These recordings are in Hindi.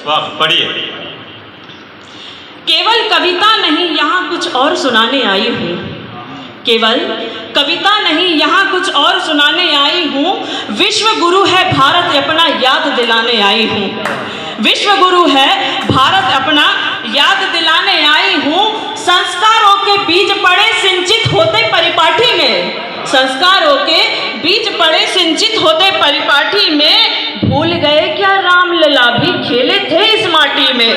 वाह, पढ़िए। केवल कविता नहीं यहाँ कुछ और सुनाने आई हूँ, केवल कविता नहीं यहाँ कुछ और सुनाने आई हूँ। विश्व गुरु है भारत अपना याद दिलाने आई हूँ, विश्व गुरु है भारत अपना याद दिलाने आई हूँ। संस्कारों के बीज पड़े सिंचित होते परिपाठी में, संस्कारों के बीज पड़े सिंचित होते परिपाठी में। भूल गए क्या राम लला भी खेले थे इस माटी में,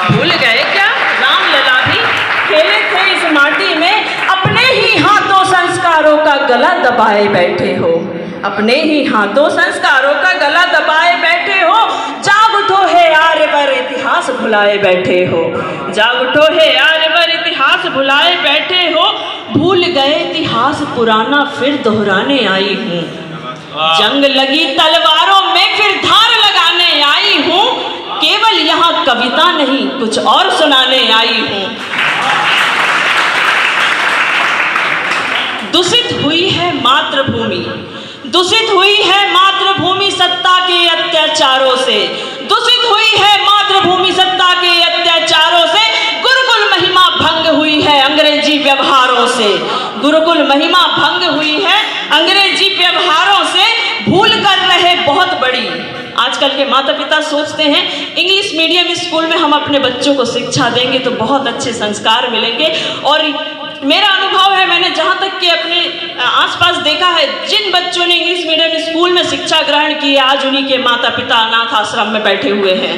भूल गए क्या राम लला भी खेले थे इस माटी में। अपने ही हाथों संस्कारों का गला दबाए बैठे हो, अपने ही हाथों संस्कारों का गला दबाए बैठे हो। जाग उठो है आर्यवर इतिहास भुलाए बैठे हो, जाग उठो है आर्यवर इतिहास भुलाए बैठे हो। भूल गए इतिहास पुराना फिर दोहराने आई हूँ, जंग लगी तलवारों में फिर धार लगाने आई हूँ। केवल यहाँ कविता नहीं कुछ और सुनाने आई हूँ। दूषित हुई है मातृभूमि, दूषित हुई है मातृभूमि सत्ता के अत्याचारों से, दूषित हुई है मातृभूमि सत्ता के अत्याचारों से। गुरुकुल महिमा भंग हुई है अंग्रेजी व्यवहारों से, गुरुकुल महिमा भंग हुई है अंग्रेजी व्यवहारों से। भूल कर रहे बहुत बड़ी, आजकल के माता पिता सोचते हैं इंग्लिश मीडियम स्कूल में हम अपने बच्चों को शिक्षा देंगे तो बहुत अच्छे संस्कार मिलेंगे। और मेरा अनुभव है, मैंने जहाँ तक कि अपने आसपास देखा है, जिन बच्चों ने इंग्लिश मीडियम स्कूल में शिक्षा ग्रहण की आज उन्हीं के माता पिता अनाथ आश्रम में बैठे हुए हैं।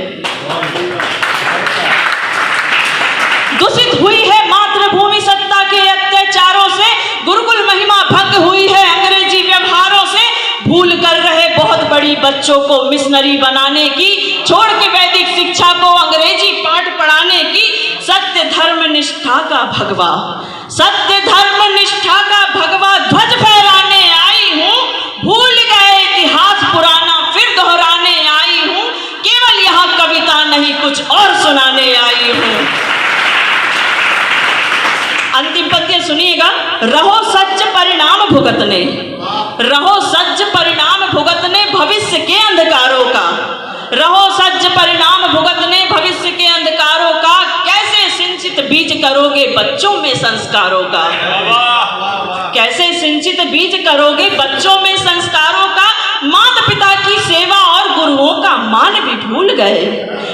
दूषित हुई है मातृभूमि सत्ता के अत्याचारों से, गुरुकुल महिमा भंग हुई है अंग्रेजी व्यवहारों से। भूल कर रहे बहुत बड़ी बच्चों को मिशनरी बनाने की, छोड़ के वैदिक शिक्षा को अंग्रेजी पाठ पढ़ाने की। सत्य धर्म निष्ठा का भगवा, सत्य धर्म निष्ठा का भगवा ध्वज फहराने आई हूँ। भूल गए इतिहास पुराना फिर दोहराने आई हूँ। केवल यहाँ कविता नहीं कुछ और सुनाने आई हूँ। अंतिम पंक्ति सुनिएगा। रहो सच परिणाम भुगतने, रहो सच परिणाम भुगतने भविष्य के अंधकारों का, रहो सच परिणाम भुगतने भविष्य के अंधकारों का। कैसे सिंचित बीज करोगे बच्चों में संस्कारों का, कैसे सिंचित बीज करोगे बच्चों में संस्कारों का। माता पिता की सेवा और गुरुओं का मान भी भूल गए,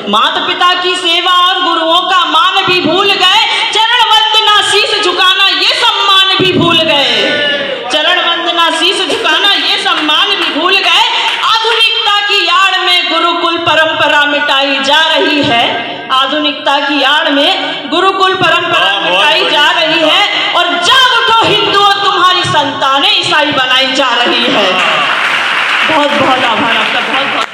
माता पिता की सेवा और गुरुओं का मान भी भूल गए। चरण वंदना शीश झुकाना ये सम्मान भी भूल गए, चरण वंदना शीश झुकाना ये सम्मान भी भूल गए। आधुनिकता की आड़ में गुरुकुल परंपरा मिटाई जा रही है, आधुनिकता की आड़ में गुरुकुल परंपरा मिटाई जा रही है। और जाग उठो हिंदुओं तुम्हारी संतानें ईसाई बनाई जा रही है। बहुत बहुत आभार आपका, बहुत बहुत।